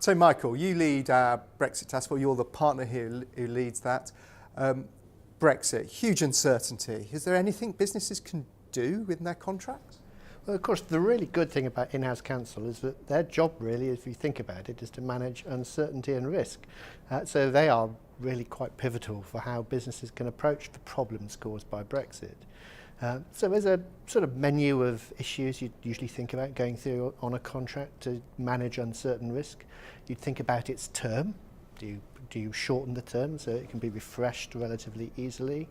So Michael, you lead our Brexit task force, you're the partner here who leads that. Brexit, huge uncertainty. Is there anything businesses can do within their contracts? Well, of course, the really good thing about in-house counsel is that their job really, if you think about it, is to manage uncertainty and risk. So they are really quite pivotal for how businesses can approach the problems caused by Brexit. So there's a sort of menu of issues you'd usually think about going through on a contract to manage uncertain risk. You'd think about its term. Do you shorten the term so it can be refreshed relatively easily?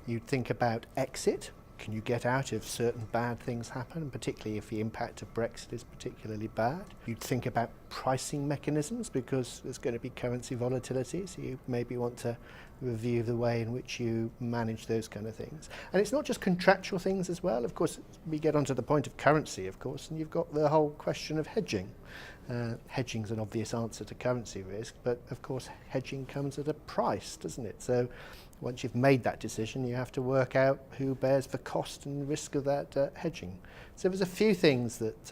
You'd think about exit. Can you get out if certain bad things happen, particularly if the impact of Brexit is particularly bad? You'd think about pricing mechanisms because there's going to be currency volatility, so you maybe want to review the way in which you manage those kind of things. And it's not just contractual things as well. Of course, we get onto the point of currency, of course, and you've got the whole question of hedging. Hedging's an obvious answer to currency risk, but of course hedging comes at a price, doesn't it? So once you've made that decision, you have to work out who bears the cost and risk of that hedging. So there's a few things that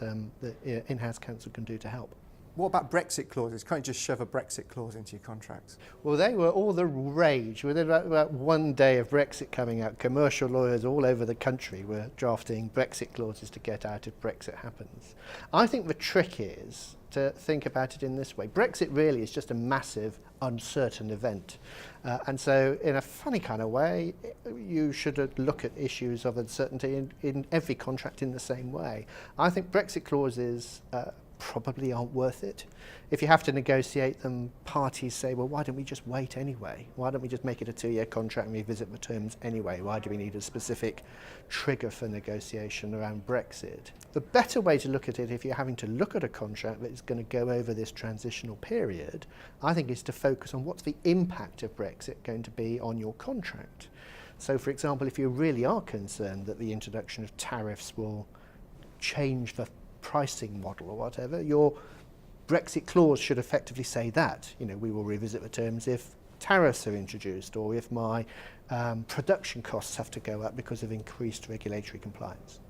in-house counsel can do to help. What about Brexit clauses? Can't you just shove a Brexit clause into your contracts? Well, they were all the rage. Within about one day of Brexit coming out, commercial lawyers all over the country were drafting Brexit clauses to get out if Brexit happens. I think the trick is to think about it in this way. Brexit really is just a massive, uncertain event. And so in a funny kind of way, you should look at issues of uncertainty in every contract in the same way. I think Brexit clauses probably aren't worth it. If you have to negotiate them, parties say, well, why don't we just wait anyway? Why don't we just make it a 2-year contract and revisit the terms anyway? Why do we need a specific trigger for negotiation around Brexit? The better way to look at it, if you're having to look at a contract that is going to go over this transitional period, I think is to focus on what's the impact of Brexit going to be on your contract. So, for example, if you really are concerned that the introduction of tariffs will change the pricing model or whatever, your Brexit clause should effectively say that, we will revisit the terms if tariffs are introduced or if my production costs have to go up because of increased regulatory compliance.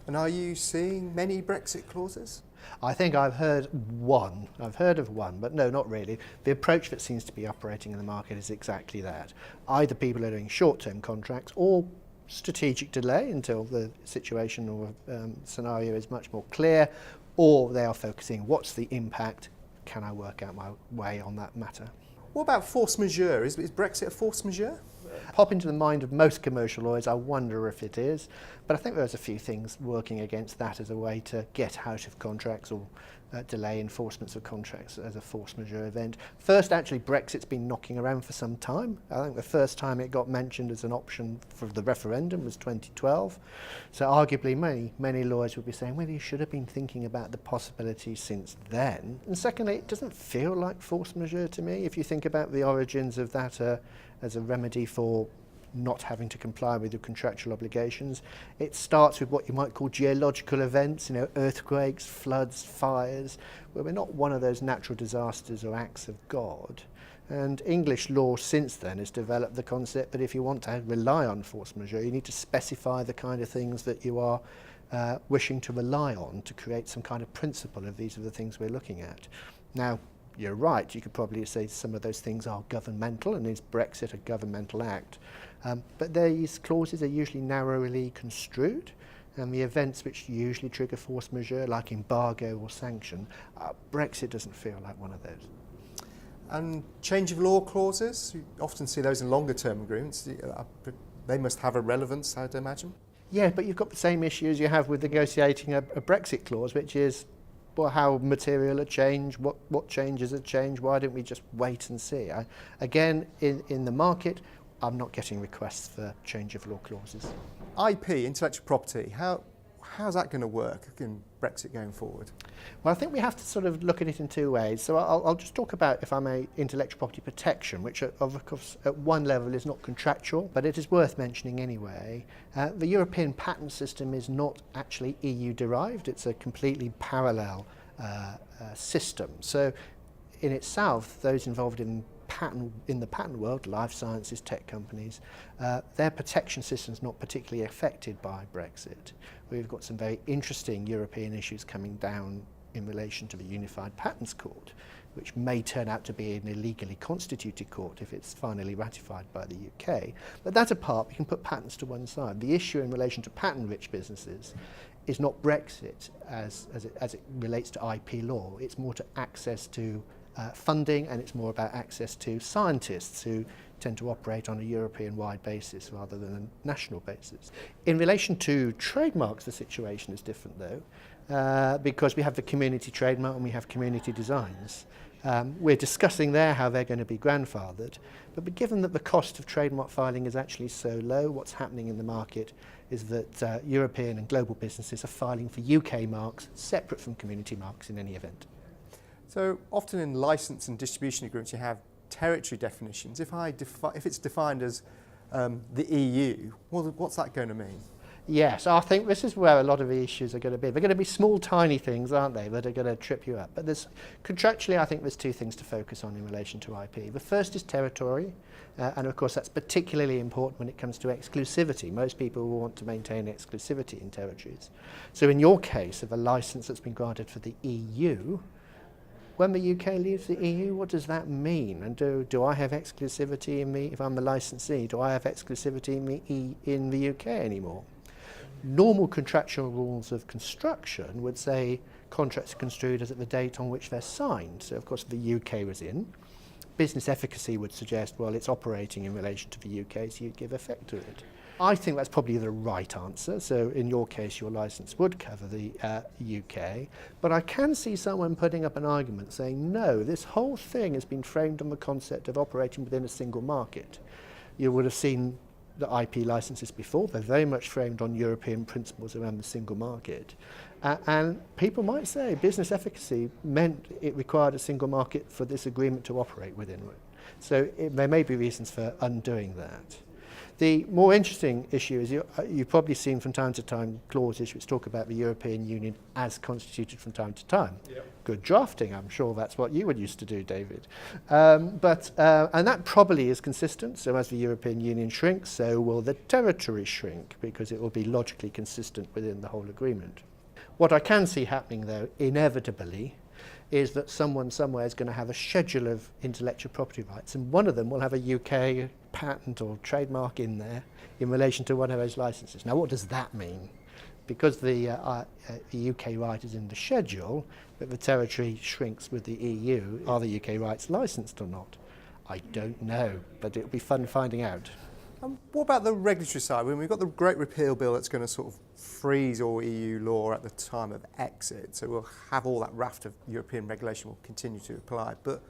And are you seeing many Brexit clauses? I think I've heard one. I've heard of one, but no, not really. The approach that seems to be operating in the market is exactly that. Either people are doing short-term contracts or strategic delay until the situation or scenario is much more clear, or they are focusing, what's the impact, can I work out my way on that matter? What about force majeure? Is Brexit a force majeure? Pop into the mind of most commercial lawyers, I wonder if it is, but I think there's a few things working against that as a way to get out of contracts or delay enforcements of contracts as a force majeure event. First, actually, Brexit's been knocking around for some time. I think the first time it got mentioned as an option for the referendum was 2012. So arguably many lawyers would be saying, well, you should have been thinking about the possibility since then. And secondly, it doesn't feel like force majeure to me. If you think about the origins of that as a remedy for not having to comply with your contractual obligations, it starts with what you might call geological events, earthquakes, floods, fires, where we're not one of those natural disasters or acts of God. And English law since then has developed the concept that if you want to rely on force majeure, you need to specify the kind of things that you are wishing to rely on to create some kind of principle of these are the things we're looking at. Now, you're right, you could probably say some of those things are governmental, and is Brexit a governmental act? But these clauses are usually narrowly construed, and the events which usually trigger force majeure, like embargo or sanction, Brexit doesn't feel like one of those. And change of law clauses, you often see those in longer term agreements. They must have a relevance, I'd imagine. Yeah, but you've got the same issues you have with negotiating a Brexit clause, which is, well, how material a change, what changes a change, why don't we just wait and see? Again, in the market, I'm not getting requests for change of law clauses. IP, intellectual property, how's that going to work in Brexit going forward? Well, I think we have to sort of look at it in two ways. So I'll just talk about, if I may, intellectual property protection, which of course at one level is not contractual, but it is worth mentioning anyway. The European patent system is not actually EU derived, it's a completely parallel system. So in itself, those involved in the patent world, life sciences, tech companies, their protection system's not particularly affected by Brexit. We've got some very interesting European issues coming down in relation to the Unified Patents Court, which may turn out to be an illegally constituted court if it's finally ratified by the UK. But that apart, we can put patents to one side. The issue in relation to patent-rich businesses is not Brexit as it relates to IP law. It's more to access to funding, and it's more about access to scientists who tend to operate on a European-wide basis rather than a national basis. In relation to trademarks, the situation is different though, because we have the community trademark and we have community designs. We're discussing there how they're going to be grandfathered, but given that the cost of trademark filing is actually so low, what's happening in the market is that European and global businesses are filing for UK marks separate from community marks in any event. So often in license and distribution agreements you have territory definitions. If it's defined as the EU, what's that going to mean? Yes, I think this is where a lot of the issues are going to be. They're going to be small, tiny things, aren't they, that are going to trip you up. But contractually, I think there's two things to focus on in relation to IP. The first is territory, and of course that's particularly important when it comes to exclusivity. Most people will want to maintain exclusivity in territories. So in your case of a license that's been granted for the EU, when the UK leaves the EU, what does that mean? And do I have exclusivity in me, if I'm the licensee, do I have exclusivity in the UK anymore? Normal contractual rules of construction would say contracts are construed as at the date on which they're signed. So of course the UK was in. Business efficacy would suggest, well, it's operating in relation to the UK, so you'd give effect to it. I think that's probably the right answer. So in your case, your licence would cover the UK. But I can see someone putting up an argument saying, no, this whole thing has been framed on the concept of operating within a single market. You would have seen the IP licenses before. They're very much framed on European principles around the single market. And people might say business efficacy meant it required a single market for this agreement to operate within. So there may be reasons for undoing that. The more interesting issue is you've probably seen from time to time clauses which talk about the European Union as constituted from time to time. Yep. Good drafting, I'm sure that's what you would used to do, David. And that probably is consistent. So as the European Union shrinks, so will the territory shrink, because it will be logically consistent within the whole agreement. What I can see happening, though, inevitably, is that someone somewhere is going to have a schedule of intellectual property rights, and one of them will have a UK patent or trademark in there in relation to one of those licenses. Now, what does that mean? Because the UK right is in the schedule, but the territory shrinks with the EU, are the UK rights licensed or not? I don't know, but it'll be fun finding out. What about the regulatory side? When we've got the Great Repeal Bill that's going to sort of freeze all EU law at the time of exit, so we'll have all that raft of European regulation will continue to apply, but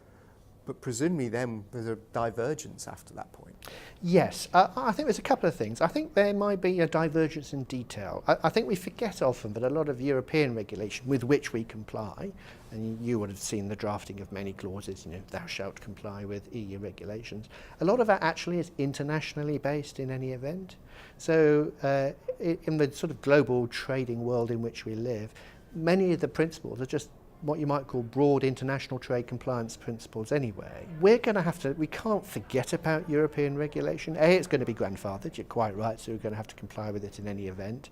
presumably then there's a divergence after that point. Yes, I think there's a couple of things. I think there might be a divergence in detail. I think we forget often that a lot of European regulation with which we comply, and you would have seen the drafting of many clauses, thou shalt comply with EU regulations, a lot of that actually is internationally based in any event. So in the sort of global trading world in which we live, many of the principles are just what you might call broad international trade compliance principles anyway. We can't forget about European regulation. A, it's going to be grandfathered, you're quite right, so we're going to have to comply with it in any event.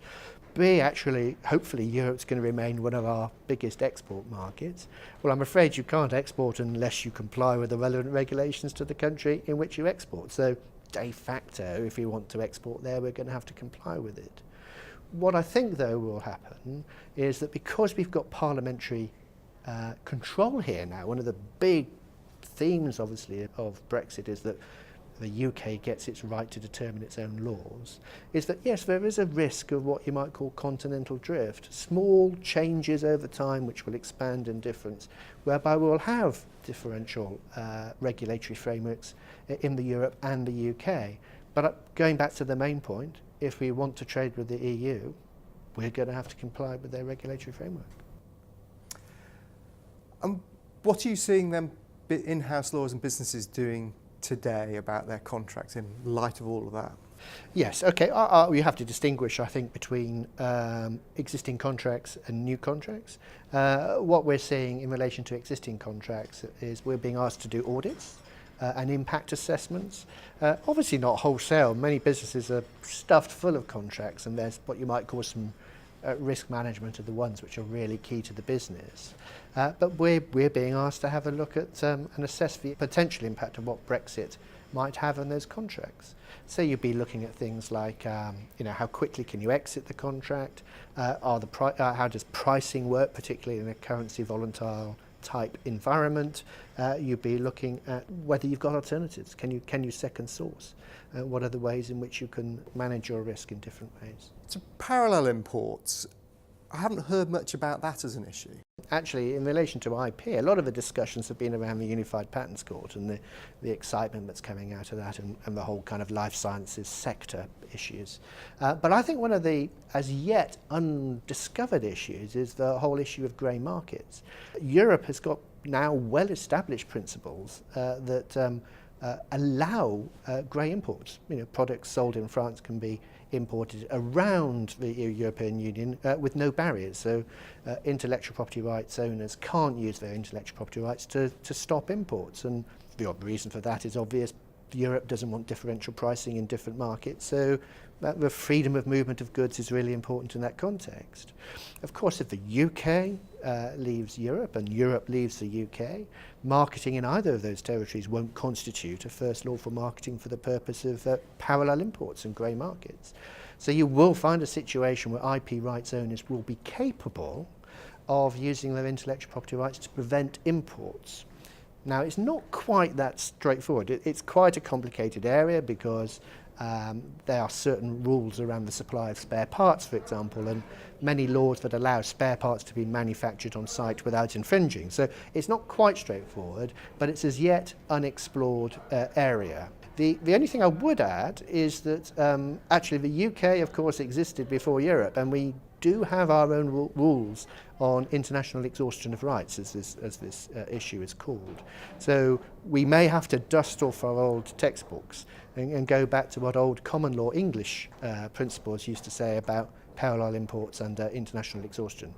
B, actually, hopefully Europe's going to remain one of our biggest export markets. Well, I'm afraid you can't export unless you comply with the relevant regulations to the country in which you export. So de facto, if you want to export there, we're going to have to comply with it. What I think, though, will happen is that because we've got parliamentary control here now, one of the big themes, obviously, of Brexit is that the UK gets its right to determine its own laws, is that, yes, there is a risk of what you might call continental drift, small changes over time which will expand in difference, whereby we'll have differential regulatory frameworks in the Europe and the UK. But going back to the main point, if we want to trade with the EU, we're going to have to comply with their regulatory framework. What are you seeing then in-house lawyers and businesses doing today about their contracts in light of all of that? Yes, okay. We have to distinguish, I think, between existing contracts and new contracts. What we're seeing in relation to existing contracts is we're being asked to do audits and impact assessments. Obviously not wholesale. Many businesses are stuffed full of contracts, and there's what you might call some risk management are the ones which are really key to the business. But we're being asked to have a look at and assess the potential impact of what Brexit might have on those contracts. So you'd be looking at things like, how quickly can you exit the contract? How does pricing work, particularly in a currency volatile type environment? You'd be looking at whether you've got alternatives. Can you second source? What are the ways in which you can manage your risk in different ways? So parallel imports, I haven't heard much about that as an issue. Actually, in relation to IP, a lot of the discussions have been around the Unified Patents Court and the excitement that's coming out of that and the whole kind of life sciences sector issues. But I think one of the as yet undiscovered issues is the whole issue of grey markets. Europe has got now well-established principles that allow grey imports. Products sold in France can be imported around the European Union with no barriers. So intellectual property rights owners can't use their intellectual property rights to stop imports. And the reason for that is obvious. Europe doesn't want differential pricing in different markets. So the freedom of movement of goods is really important in that context. Of course, if the UK leaves Europe and Europe leaves the UK, marketing in either of those territories won't constitute a first lawful marketing for the purpose of parallel imports and grey markets. So you will find a situation where IP rights owners will be capable of using their intellectual property rights to prevent imports. Now, it's not quite that straightforward. It's quite a complicated area because there are certain rules around the supply of spare parts, for example, and many laws that allow spare parts to be manufactured on site without infringing. So it's not quite straightforward, but it's as yet unexplored area. The only thing I would add is that actually the UK, of course, existed before Europe, and we do have our own rules on international exhaustion of rights, as this issue is called. So we may have to dust off our old textbooks and go back to what old common law English principles used to say about parallel imports and international exhaustion.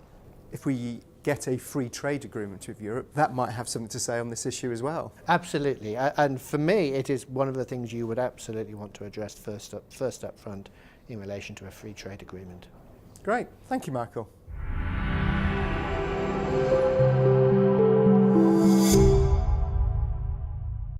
If we get a free trade agreement with Europe, that might have something to say on this issue as well. Absolutely, and for me it is one of the things you would absolutely want to address first up front in relation to a free trade agreement. Great, thank you, Michael.